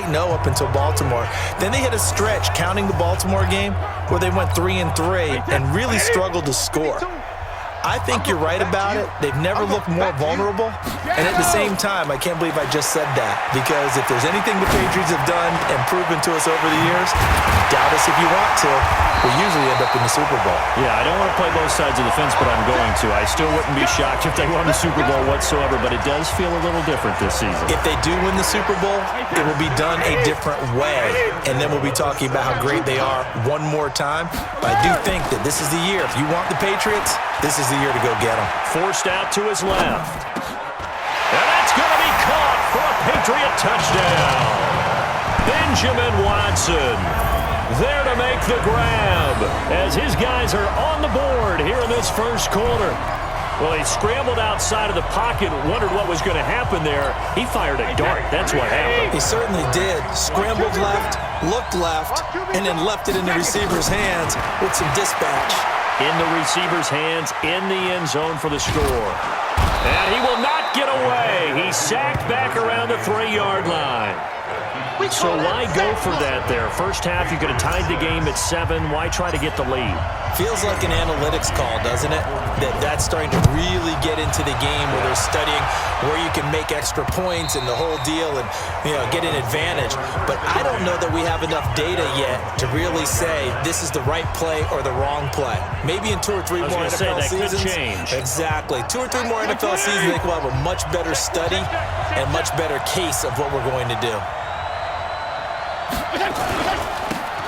8-0 up until Baltimore. Then they hit a stretch, counting the Baltimore game, where they went 3-3 and really struggled to score. I think you're right about it. They've never looked more vulnerable. And at the same time, I can't believe I just said that, because if there's anything the Patriots have done and proven to us over the years, doubt us if you want to, we usually end up in the Super Bowl. Yeah, I don't want to play both sides of the fence, but I'm going to. I still wouldn't be shocked if they won the Super Bowl whatsoever, but it does feel a little different this season. If they do win the Super Bowl, it will be done a different way, and then we'll be talking about how great they are one more time. But I do think that this is the year. If you want the Patriots, this is the year to go get them. Forced out to his left. And that's going to be caught for a Patriot touchdown. Benjamin Watson there to make the grab as his guys are on the board here in this first quarter. Well, he scrambled outside of the pocket, wondered what was going to happen there. He fired a dart. That's what happened. He certainly did. Scrambled left, looked left, and then left it in the receiver's hands with some dispatch. In the receiver's hands, in the end zone for the score. And he will not get away. He's sacked back around the 3-yard line. So why go for that there? First half, you could have tied the game at 7. Why try to get the lead? Feels like an analytics call, doesn't it? That's starting to really get into the game where they're studying where you can make extra points and the whole deal and, get an advantage. But I don't know that we have enough data yet to really say this is the right play or the wrong play. Maybe in 2 or 3 more NFL seasons. Could change. Exactly. 2 or 3 more NFL seasons, I think we'll have a much better study and much better case of what we're going to do.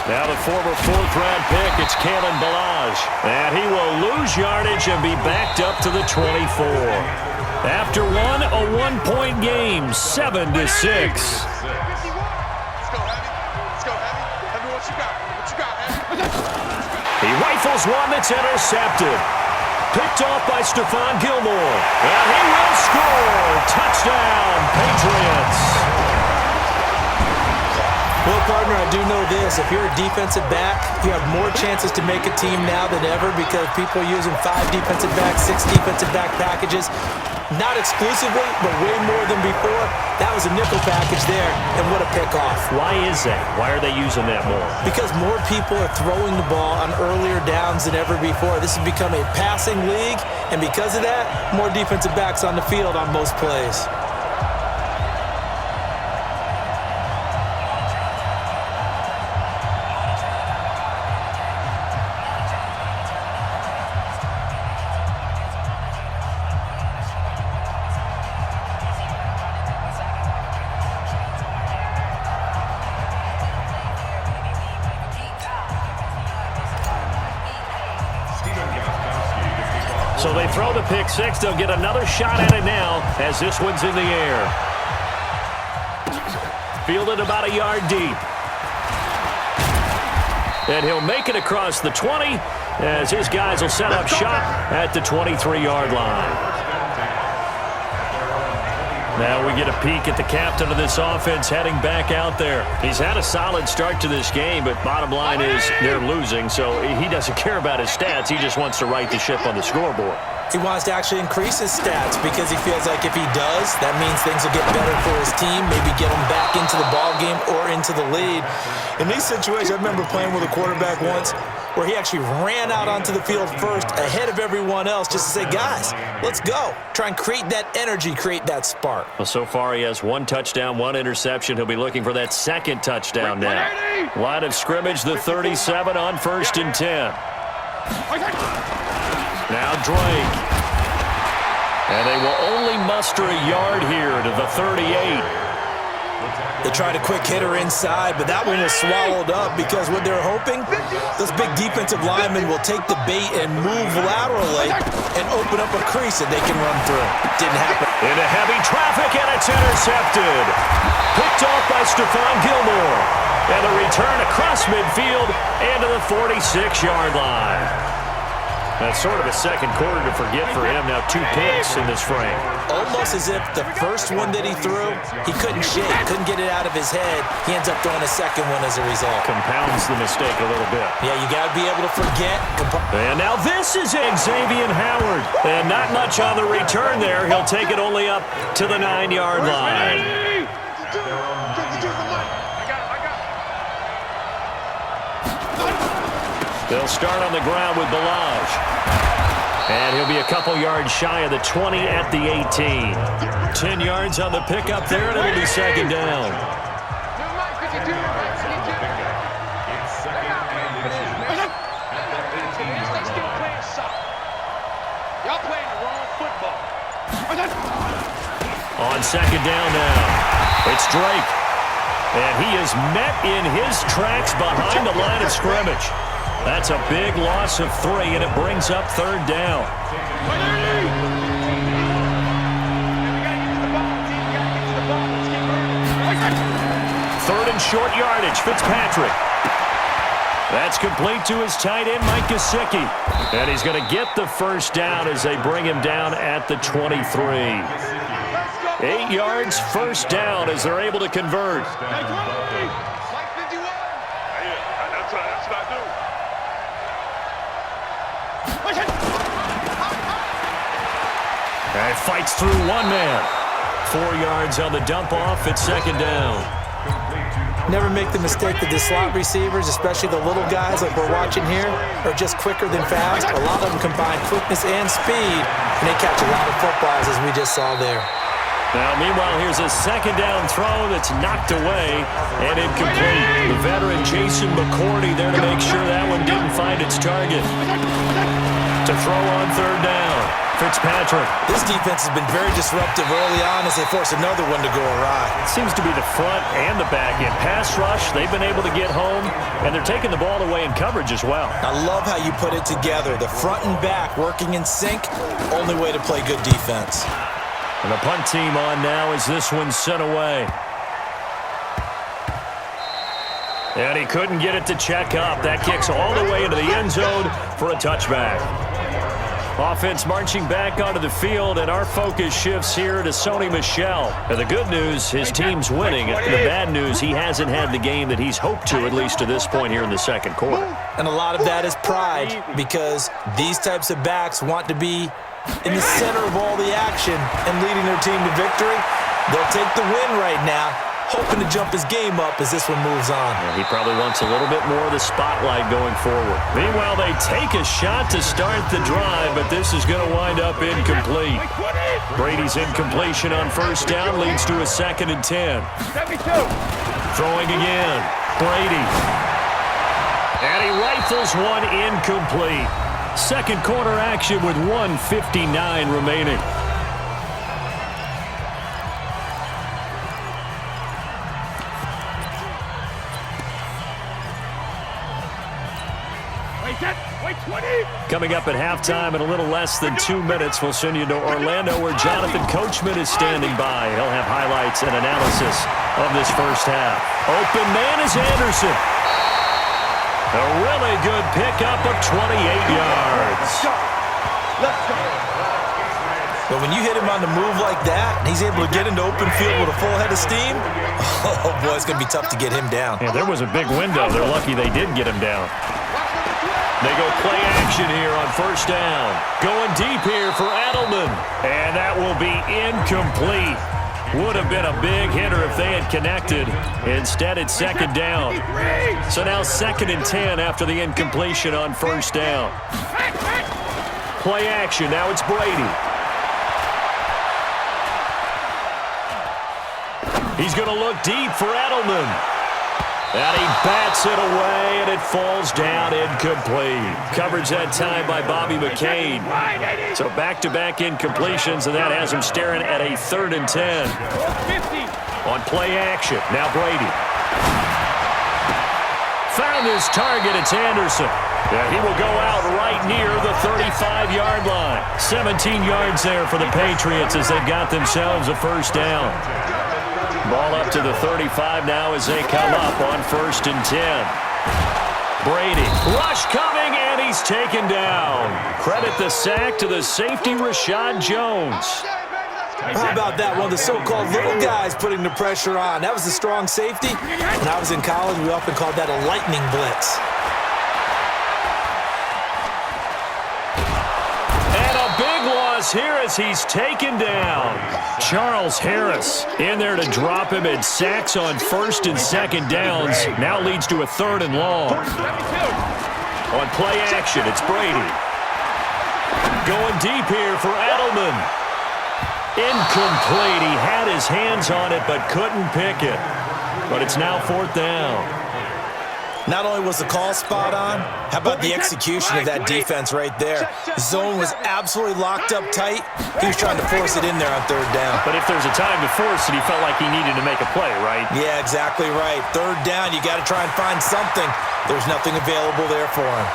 Now the former 4th-round pick, it's Kalen Ballage. And he will lose yardage and be backed up to the 24. After a 1-point game, 7-6. Let's go, Heavy. Let's go, Heavy. What you got? What you got, Heavy? He rifles one that's intercepted. Picked off by Stephon Gilmore. And he will score. Touchdown, Patriots. Well, partner, I do know this. If you're a defensive back, you have more chances to make a team now than ever because people are using 5 defensive backs, 6 defensive back packages. Not exclusively, but way more than before. That was a nickel package there, and what a pickoff. Why is that? Why are they using that more? Because more people are throwing the ball on earlier downs than ever before. This has become a passing league, and because of that, more defensive backs on the field on most plays. So they throw the pick 6. They'll get another shot at it now as this one's in the air. Fielded about a yard deep. And he'll make it across the 20 as his guys will set up shop at the 23-yard line. Now we get a peek at the captain of this offense heading back out there. He's had a solid start to this game, but bottom line is they're losing, so he doesn't care about his stats. He just wants to right the ship on the scoreboard. He wants to actually increase his stats because he feels like if he does, that means things will get better for his team, maybe get him back into the ball game or into the lead. In these situations, I remember playing with a quarterback once where he actually ran out onto the field first ahead of everyone else just to say, guys, let's go. Try and create that energy, create that spark. Well, so far he has 1 touchdown, 1 interception. He'll be looking for that 2nd touchdown now. Line of scrimmage, the 37 on 1st and 10. Now Drake. And they will only muster a yard here to the 38. They tried a quick hitter inside, but that one was swallowed up because what they're hoping, those big defensive linemen will take the bait and move laterally and open up a crease that they can run through. Didn't happen. Into heavy traffic, and it's intercepted. Picked off by Stephon Gilmore. And a return across midfield and to the 46-yard line. That's sort of a second quarter to forget for him. Now 2 picks in this frame. Almost as if the first one that he threw, he couldn't shake, couldn't get it out of his head. He ends up throwing a second one as a result. Compounds the mistake a little bit. Yeah, you got to be able to forget. And now this is Xavier Howard. And not much on the return there. He'll take it only up to the 9-yard line. They'll start on the ground with Balaj. And he'll be a couple yards shy of the 20 at the 18. 10 yards on the pickup there, and it'll be second down. Y'all playing the wrong football. On second down now, it's Drake. And he is met in his tracks behind the line of scrimmage. That's a big loss of 3, and it brings up third down. Third and short yardage, Fitzpatrick. That's complete to his tight end, Mike Gesicki. And he's going to get the first down as they bring him down at the 23. 8 yards, first down as they're able to convert. That's what I do. And fights through one man. 4 yards on the dump off. It's second down. Never make the mistake that the slot receivers, especially the little guys like we're watching here, are just quicker than fast. A lot of them combine quickness and speed, and they catch a lot of footballs, as we just saw there. Now, meanwhile, here's a second down throw that's knocked away and incomplete. The veteran Jason McCourty there to make sure that one didn't find its target. To throw on third down, Fitzpatrick. This defense has been very disruptive early on as they force another one to go awry. It seems to be the front and the back end. Pass rush, they've been able to get home, and they're taking the ball away in coverage as well. I love how you put it together. The front and back working in sync, only way to play good defense. And the punt team on now as this one's sent away. And he couldn't get it to check up. That kicks all the way into the end zone for a touchback. Offense marching back onto the field, and our focus shifts here to Sony Michel. And the good news, his team's winning. The bad news, he hasn't had the game that he's hoped to, at least to this point here in the second quarter. And a lot of that is pride, because these types of backs want to be in the center of all the action and leading their team to victory. They'll take the win right now, hoping to jump his game up as this one moves on. Yeah, he probably wants a little bit more of the spotlight going forward. Meanwhile, they take a shot to start the drive, but this is going to wind up incomplete. Brady's incompletion on first down leads to a 2nd and 10. Throwing again, Brady. And he rifles one incomplete. Second quarter action with 1:59 remaining. Coming up at halftime in a little less than 2 minutes, we'll send you to Orlando where Jonathan Coachman is standing by. He'll have highlights and analysis of this first half. Open man is Anderson. A really good pickup of 28 yards. But when you hit him on the move like that, and he's able to get into open field with a full head of steam, oh boy, it's going to be tough to get him down. Yeah, there was a big window. They're lucky they did get him down. They go play action here on first down. Going deep here for Edelman. And that will be incomplete. Would have been a big hitter if they had connected. Instead, it's second down. So now 2nd and 10 after the incompletion on first down. Play action. Now it's Brady. He's going to look deep for Edelman. And he bats it away, and it falls down incomplete. Coverage that time by Bobby McCain. So back-to-back incompletions, and that has him staring at a 3rd and 10. On play action, now Brady. Found his target, it's Anderson. Yeah, he will go out right near the 35-yard line. 17 yards there for the Patriots as they've got themselves a first down. Ball up to the 35 now as they come up on 1st and 10. Brady, rush coming, and he's taken down. Credit the sack to the safety, Rashad Jones. How about that? One of the so-called little guys putting the pressure on. That was a strong safety. When I was in college, we often called that a lightning blitz. Here as he's taken down. Charles Harris in there to drop him, and sacks on 1st and 2nd downs. Now leads to a 3rd and long. On play action, it's Brady. Going deep here for Edelman. Incomplete. He had his hands on it but couldn't pick it. But it's now 4th down. Not only was the call spot on, how about the execution of that defense right there? Zone was absolutely locked up tight. He was trying to force it in there on 3rd down. But if there's a time to force it, he felt like he needed to make a play, right? Yeah, exactly right. 3rd down, you got to try and find something. There's nothing available there for him.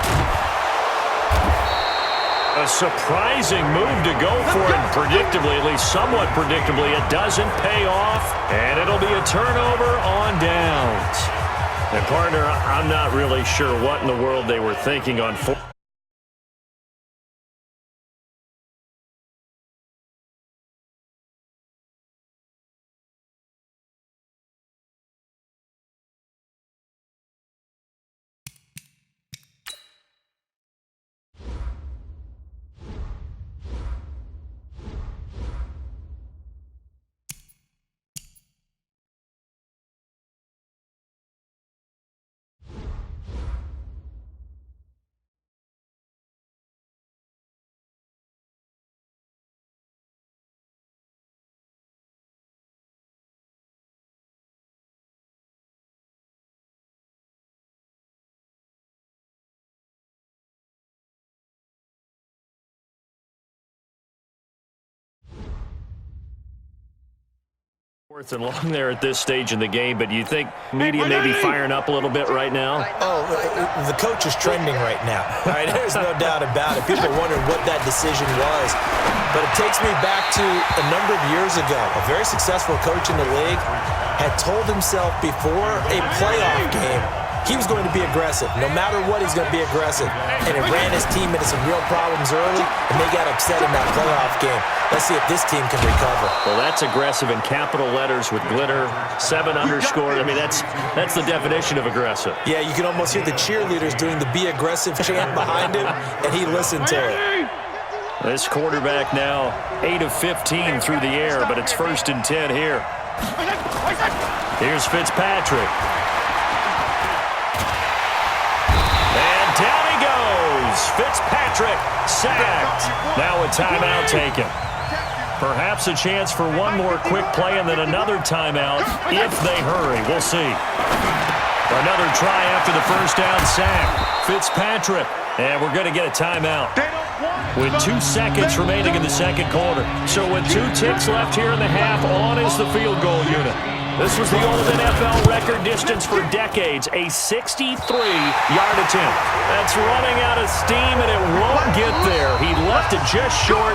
A surprising move to go for it. Predictably, at least somewhat predictably, it doesn't pay off. And it'll be a turnover on downs. And, partner, I'm not really sure what in the world they were thinking on 4th. Fourth and long there at this stage in the game, but you think media may be firing up a little bit right now? Oh, the coach is trending right now. All right, there's no doubt about it. People are wondering what that decision was. But it takes me back to a number of years ago. A very successful coach in the league had told himself before a playoff game he was going to be aggressive. No matter what, he's going to be aggressive. And it ran his team into some real problems early, and they got upset in that playoff game. Let's see if this team can recover. Well, that's aggressive in capital letters with glitter, 7 underscore. I mean, that's the definition of aggressive. Yeah, you can almost hear the cheerleaders doing the be aggressive chant behind him, and he listened to it. This quarterback now 8 of 15 through the air, but it's 1st and 10 here. Here's Fitzpatrick. And down he goes. Fitzpatrick sacked. Now a timeout taken. Perhaps a chance for one more quick play and then another timeout if they hurry. We'll see. Another try after the 1st down sack. Fitzpatrick. And we're going to get a timeout with 2 seconds remaining in the 2nd quarter. So with 2 ticks left here in the half, on is the field goal unit. This was the old NFL record distance for decades, a 63-yard attempt. That's running out of steam, and it won't get there. He left it just short,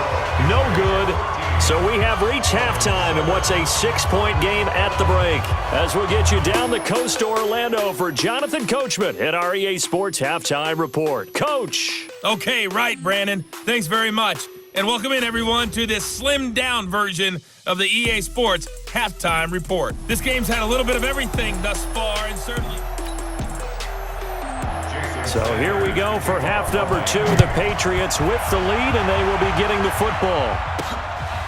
no good. So we have reached halftime in what's a 6-point game at the break. As we'll get you down the coast to Orlando for Jonathan Coachman at our EA Sports Halftime Report. Coach. Okay, right, Brandon. Thanks very much. And welcome in, everyone, to this slimmed-down version of the EA Sports Halftime Report. This game's had a little bit of everything thus far, and certainly... So here we go for half number 2. The Patriots with the lead, and they will be getting the football.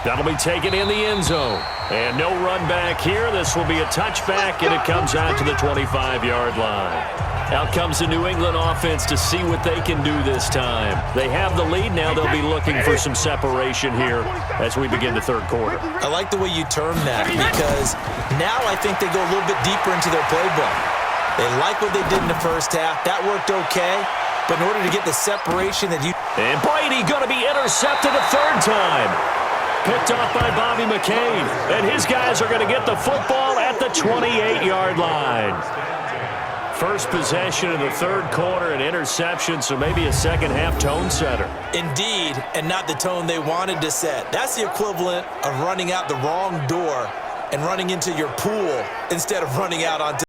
That'll be taken in the end zone. And no run back here. This will be a touchback, and it comes out to the 25-yard line. Out comes the New England offense to see what they can do this time. They have the lead. Now they'll be looking for some separation here as we begin the 3rd quarter. I like the way you term that because now I think they go a little bit deeper into their playbook. They like what they did in the 1st half. That worked okay. But in order to get the separation that you... And Brady going to be intercepted a 3rd time. Picked off by Bobby McCain. And his guys are going to get the football at the 28-yard line. First possession in the 3rd quarter, an interception, so maybe a second-half tone setter. Indeed, and not the tone they wanted to set. That's the equivalent of running out the wrong door and running into your pool instead of running out onto